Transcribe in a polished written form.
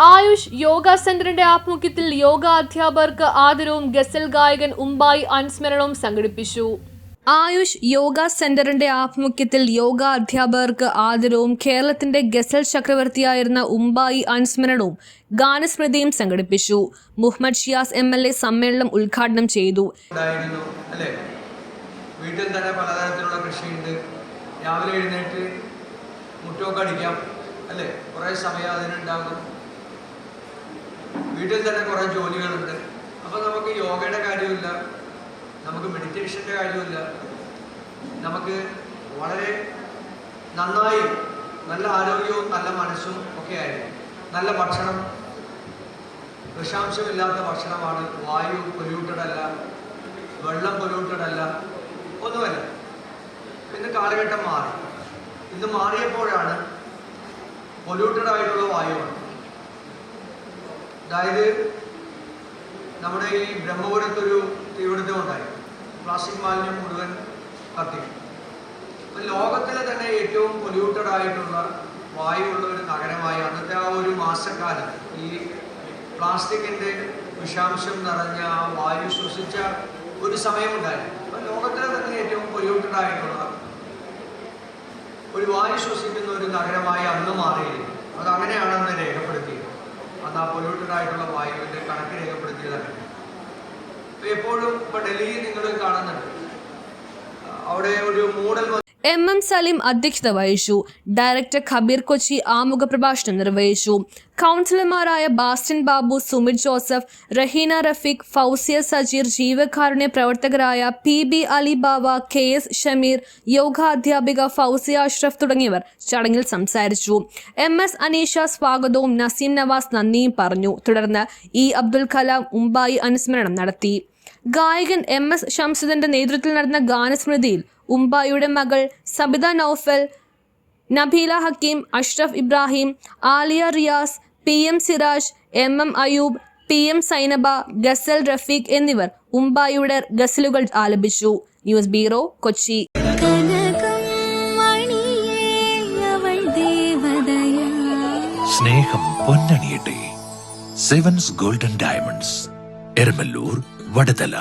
ആയുഷ് യോഗ സെന്ററിന്റെ ആഭിമുഖ്യത്തിൽ യോഗ അധ്യാപകർക്ക് ആദരവും ഗസൽ ഗായകൻ ഉമ്പായി അനുസ്മരണവും സംഘടിപ്പിച്ചു. ആയുഷ് യോഗ സെന്ററിന്റെ ആഭിമുഖ്യത്തിൽ യോഗ അധ്യാപകർക്ക് ആദരവും കേരളത്തിന്റെ ഗസൽ ചക്രവർത്തിയായിരുന്ന ഉമ്പായി അനുസ്മരണവും ഗാനസ്മൃതിയും സംഘടിപ്പിച്ചു. മുഹമ്മദ് ഷിയാസ് MLA സമ്മേളനം ഉദ്ഘാടനം ചെയ്തു. വീട്ടിൽ തന്നെ പലതരത്തിലുള്ള കൃഷിയുണ്ട്. രാവിലെ എഴുന്നേറ്റ് മുറ്റമൊക്കെ അടിക്കാം അല്ലേ, കുറേ സമയം അതിനുണ്ടാകും. വീട്ടിൽ തന്നെ കുറേ ജോലികളുണ്ട്. അപ്പോൾ നമുക്ക് യോഗയുടെ കാര്യമില്ല, നമുക്ക് മെഡിറ്റേഷൻ്റെ കാര്യമില്ല, നമുക്ക് വളരെ നന്നായി നല്ല ആരോഗ്യവും നല്ല മനസ്സും ഒക്കെ ആയിരിക്കും. നല്ല ഭക്ഷണം, വിഷാംശമില്ലാത്ത ഭക്ഷണമാണ്. വായു പൊല്യൂട്ടഡ് അല്ല, വെള്ളം പൊല്യൂട്ടഡ് അല്ല, ഒന്നുമല്ല. ഇന്ന് കാലഘട്ടം മാറി. ഇന്ന് മാറിയപ്പോഴാണ് പൊല്യൂട്ടഡ് ആയിട്ടുള്ള വായുവാണ്. അതായത് നമ്മുടെ ഈ ബ്രഹ്മപുരത്തൊരു തീപിടുത്തം ഉണ്ടായി, പ്ലാസ്റ്റിക് മാലിന്യം മുഴുവൻ കത്തിക്കും. അപ്പം ലോകത്തിലെ തന്നെ ഏറ്റവും പൊല്യൂട്ടഡ് ആയിട്ടുള്ള വായുവുള്ള ഒരു നഗരമായി അന്നത്തെ ആ ഒരു മാസക്കാലം ഈ പ്ലാസ്റ്റിക്കിൻ്റെ വിഷാംശം നിറഞ്ഞ ആ വായു ശ്വസിച്ച ഒരു സമയമുണ്ടായിരുന്നു. അപ്പം ലോകത്തിലെ തന്നെ ഏറ്റവും പൊല്യൂട്ടഡ് ആയിട്ടുള്ള ഒരു വായു ശ്വസിക്കുന്ന ഒരു നഗരമായി അന്ന് മാറിയിരുന്നു. അതങ്ങനെയാണ് അന്ന് രേഖപ്പെടുത്തിയത്. അന്ന് ആ പൊല്യൂട്ടഡ് ആയിട്ടുള്ള വായുവിൻ്റെ കണക്ക് രേഖപ്പെടുത്തിയതാണ്. എപ്പോഴും ഇപ്പോൾ ഡൽഹിയിൽ നിങ്ങൾ കാണുന്നുണ്ട്, അവിടെ ഒരു മൂടൽ. MM സലീം അധ്യക്ഷത വഹിച്ചു. ഡയറക്ടർ ഖബീർ കൊച്ചി ആമുഖ പ്രഭാഷണം നിർവഹിച്ചു. കൗൺസിലർമാരായ ബാസ്റ്റിൻ ബാബു, സുമിത് ജോസഫ്, റഹീന റഫീഖ്, ഫൗസിയ സജീർ, ജീവകാരുണ്യ പ്രവർത്തകരായ PB അലി ബാവ, KS ഷമീർ, യോഗ അധ്യാപിക ഫൗസിയ അഷ്റഫ് തുടങ്ങിയവർ ചടങ്ങിൽ സംസാരിച്ചു. MS അനീഷ സ്വാഗതവും നസീം നവാസ് നന്ദിയും പറഞ്ഞു. തുടർന്ന് E അബ്ദുൽ കലാം ഉമ്പായി അനുസ്മരണം നടത്തി. ഗായകൻ MS ഷംസുദ്ദീന്റെ നേതൃത്വത്തിൽ നടന്ന ഗാനസ്മൃതിയിൽ ഉമ്പായിയുടെ മകൾ Sabitha Noufal, Nabeela Hakeem, Ashraf Ibrahim, Alia Riyas, PM Siraj, MM Ayub, PM Zainaba, ഗസൽ റഫീഖ് എന്നിവർ ഉമ്പായിയുടെ ഗസലുകൾ ആലപിച്ചു. News bureau, Kochi. സ്നേഹം പൊന്നണിയട്ടെ. Sevens golden diamonds, Eramalloor, Vadathala.